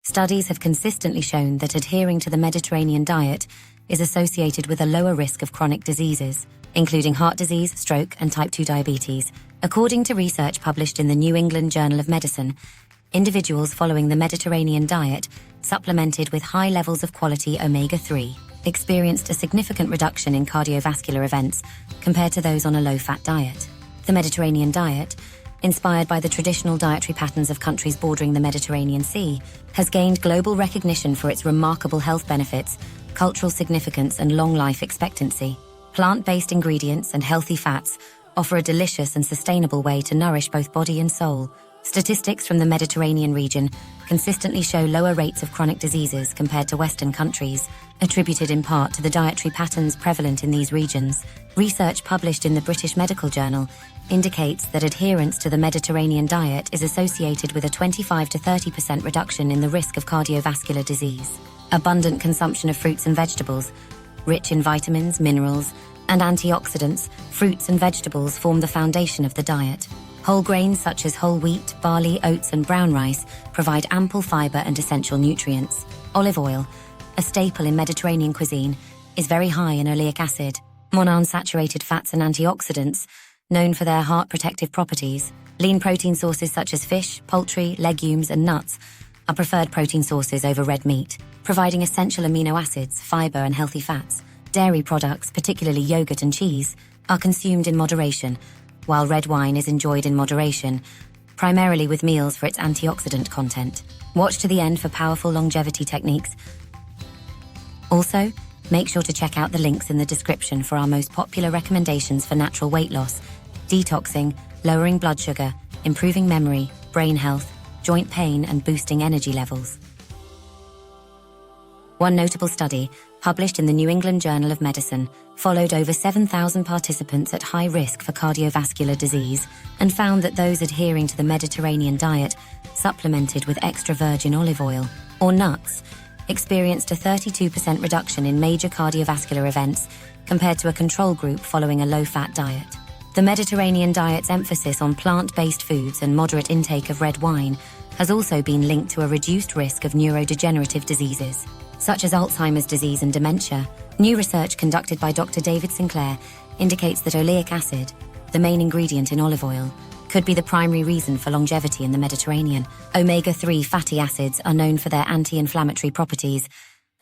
Studies have consistently shown that adhering to the Mediterranean diet is associated with a lower risk of chronic diseases, including heart disease, stroke, and type 2 diabetes. According to research published in the New England Journal of Medicine, individuals following the Mediterranean diet, supplemented with high levels of quality omega-3, experienced a significant reduction in cardiovascular events compared to those on a low-fat diet. The Mediterranean diet, inspired by the traditional dietary patterns of countries bordering the Mediterranean Sea, has gained global recognition for its remarkable health benefits, cultural significance, and long life expectancy. Plant-based ingredients and healthy fats offer a delicious and sustainable way to nourish both body and soul. Statistics from the Mediterranean region consistently show lower rates of chronic diseases compared to Western countries, attributed in part to the dietary patterns prevalent in these regions. Research published in the British Medical Journal indicates that adherence to the Mediterranean diet is associated with a 25 to 30% reduction in the risk of cardiovascular disease. Abundant consumption of fruits and vegetables, rich in vitamins, minerals, and antioxidants, fruits and vegetables form the foundation of the diet. Whole grains such as whole wheat, barley, oats, and brown rice provide ample fiber and essential nutrients. Olive oil, a staple in Mediterranean cuisine, is very high in oleic acid, monounsaturated fats and antioxidants, known for their heart protective properties. Lean protein sources such as fish, poultry, legumes, and nuts are preferred protein sources over red meat, providing essential amino acids, fiber, and healthy fats. Dairy products, particularly yogurt and cheese, are consumed in moderation, while red wine is enjoyed in moderation, primarily with meals for its antioxidant content. Watch to the end for powerful longevity techniques. Also, make sure to check out the links in the description for our most popular recommendations for natural weight loss, detoxing, lowering blood sugar, improving memory, brain health, joint pain, and boosting energy levels. One notable study, published in the New England Journal of Medicine, followed over 7,000 participants at high risk for cardiovascular disease and found that those adhering to the Mediterranean diet, supplemented with extra virgin olive oil or nuts, experienced a 32% reduction in major cardiovascular events compared to a control group following a low-fat diet. The Mediterranean diet's emphasis on plant-based foods and moderate intake of red wine has also been linked to a reduced risk of neurodegenerative diseases, such as Alzheimer's disease and dementia. New research conducted by Dr. David Sinclair indicates that oleic acid, the main ingredient in olive oil, could be the primary reason for longevity in the Mediterranean. Omega-3 fatty acids are known for their anti-inflammatory properties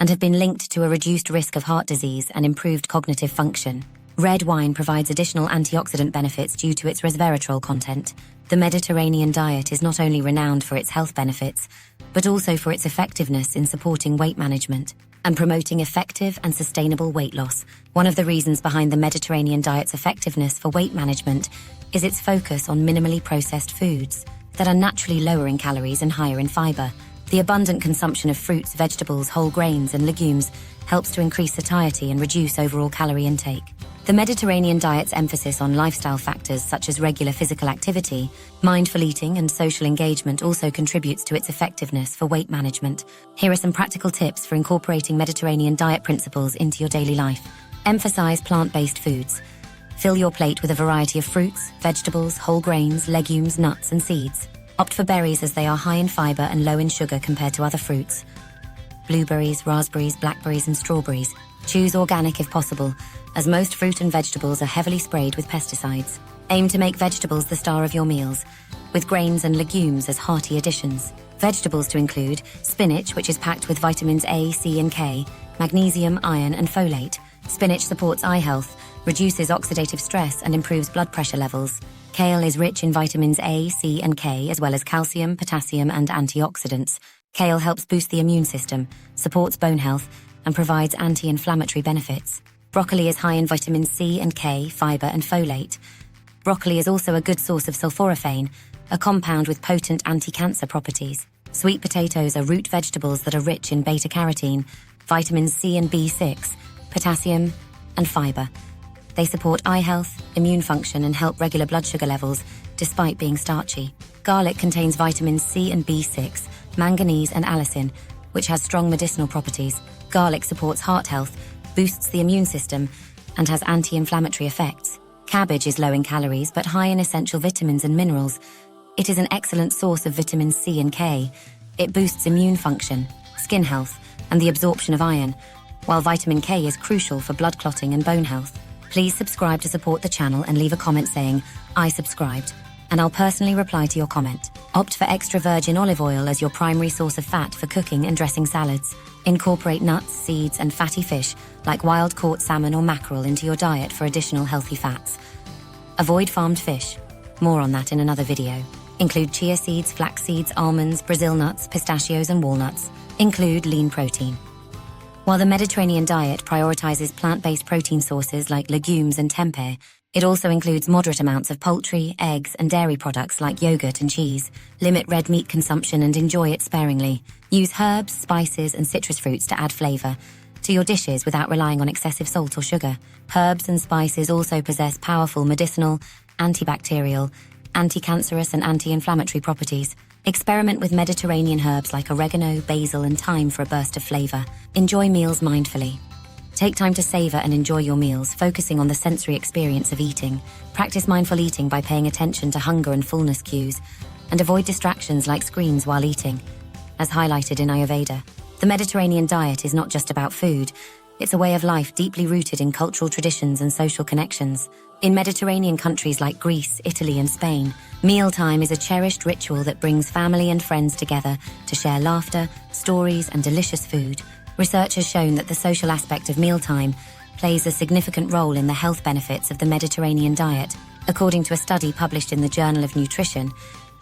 and have been linked to a reduced risk of heart disease and improved cognitive function. Red wine provides additional antioxidant benefits due to its resveratrol content. The Mediterranean diet is not only renowned for its health benefits, but also for its effectiveness in supporting weight management and promoting effective and sustainable weight loss. One of the reasons behind the Mediterranean diet's effectiveness for weight management is its focus on minimally processed foods that are naturally lower in calories and higher in fiber. The abundant consumption of fruits, vegetables, whole grains, and legumes helps to increase satiety and reduce overall calorie intake. The Mediterranean diet's emphasis on lifestyle factors such as regular physical activity, mindful eating, and social engagement also contributes to its effectiveness for weight management. Here are some practical tips for incorporating Mediterranean diet principles into your daily life. Emphasize plant-based foods. Fill your plate with a variety of fruits, vegetables, whole grains, legumes, nuts, and seeds. Opt for berries as they are high in fiber and low in sugar compared to other fruits. Blueberries, raspberries, blackberries, and strawberries. Choose organic if possible, as most fruit and vegetables are heavily sprayed with pesticides. Aim to make vegetables the star of your meals, with grains and legumes as hearty additions. Vegetables to include spinach, which is packed with vitamins A, C, and K, magnesium, iron, and folate. Spinach supports eye health, reduces oxidative stress, and improves blood pressure levels. Kale is rich in vitamins A, C, and K, as well as calcium, potassium, and antioxidants. Kale helps boost the immune system, supports bone health, and provides anti-inflammatory benefits. Broccoli is high in vitamins C and K, fiber, and folate. Broccoli is also a good source of sulforaphane, a compound with potent anti-cancer properties. Sweet potatoes are root vegetables that are rich in beta-carotene, vitamins C and B6, potassium, and fiber. They support eye health, immune function, and help regular blood sugar levels, despite being starchy. Garlic contains vitamins C and B6, manganese, and allicin, which has strong medicinal properties. Garlic supports heart health, boosts the immune system, and has anti-inflammatory effects. Cabbage is low in calories but high in essential vitamins and minerals. It is an excellent source of vitamins C and K, It boosts immune function, skin health, and the absorption of iron, while vitamin K is crucial for blood clotting and bone health. Please subscribe to support the channel and leave a comment saying, "I subscribed," and I'll personally reply to your comment. Opt for extra virgin olive oil as your primary source of fat for cooking and dressing salads. Incorporate nuts, seeds, and fatty fish like wild-caught salmon or mackerel into your diet for additional healthy fats. Avoid farmed fish. More on that in another video. Include chia seeds, flax seeds, almonds, Brazil nuts, pistachios, and walnuts. Include lean protein. While the Mediterranean diet prioritizes plant-based protein sources like legumes and tempeh, it also includes moderate amounts of poultry, eggs, and dairy products like yogurt and cheese. Limit red meat consumption and enjoy it sparingly. Use herbs, spices, and citrus fruits to add flavor to your dishes without relying on excessive salt or sugar. Herbs and spices also possess powerful medicinal, antibacterial, anti-cancerous, and anti-inflammatory properties. Experiment with Mediterranean herbs like oregano, basil, and thyme for a burst of flavor. Enjoy meals mindfully. Take time to savor and enjoy your meals, focusing on the sensory experience of eating. Practice mindful eating by paying attention to hunger and fullness cues, and avoid distractions like screens while eating. As highlighted in Ayurveda, the Mediterranean diet is not just about food. It's a way of life deeply rooted in cultural traditions and social connections. In Mediterranean countries like Greece, Italy, and Spain, mealtime is a cherished ritual that brings family and friends together to share laughter, stories, and delicious food. Research has shown that the social aspect of mealtime plays a significant role in the health benefits of the Mediterranean diet. According to a study published in the Journal of Nutrition,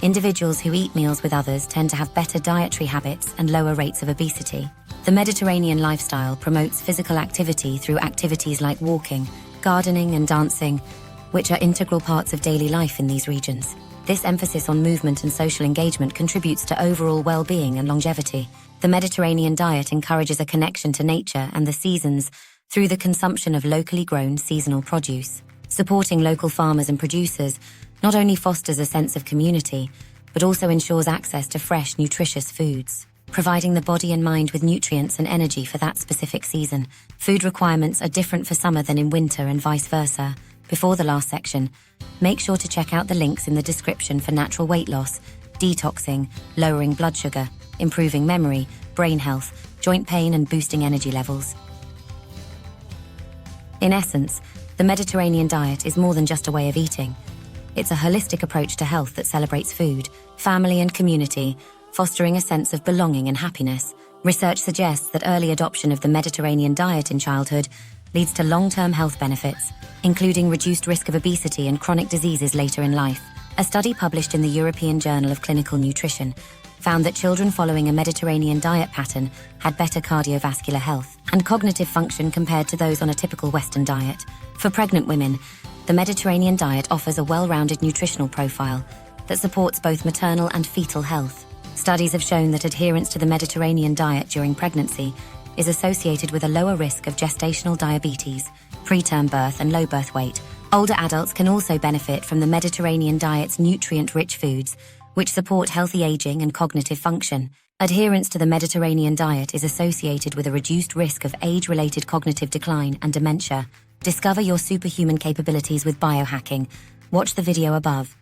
individuals who eat meals with others tend to have better dietary habits and lower rates of obesity. The Mediterranean lifestyle promotes physical activity through activities like walking, gardening, and dancing, which are integral parts of daily life in these regions. This emphasis on movement and social engagement contributes to overall well-being and longevity. The Mediterranean diet encourages a connection to nature and the seasons through the consumption of locally grown seasonal produce. Supporting local farmers and producers not only fosters a sense of community, but also ensures access to fresh, nutritious foods, providing the body and mind with nutrients and energy for that specific season. Food requirements are different for summer than in winter and vice versa. Before the last section, make sure to check out the links in the description for natural weight loss, detoxing, lowering blood sugar, improving memory, brain health, joint pain, and boosting energy levels. In essence, the Mediterranean diet is more than just a way of eating. It's a holistic approach to health that celebrates food, family, and community, fostering a sense of belonging and happiness. Research suggests that early adoption of the Mediterranean diet in childhood leads to long-term health benefits, including reduced risk of obesity and chronic diseases later in life. A study published in the European Journal of Clinical Nutrition found that children following a Mediterranean diet pattern had better cardiovascular health and cognitive function compared to those on a typical Western diet. For pregnant women, the Mediterranean diet offers a well-rounded nutritional profile that supports both maternal and fetal health. Studies have shown that adherence to the Mediterranean diet during pregnancy is associated with a lower risk of gestational diabetes, preterm birth, and low birth weight. Older adults can also benefit from the Mediterranean diet's nutrient-rich foods, which support healthy aging and cognitive function. Adherence to the Mediterranean diet is associated with a reduced risk of age-related cognitive decline and dementia. Discover your superhuman capabilities with biohacking. Watch the video above.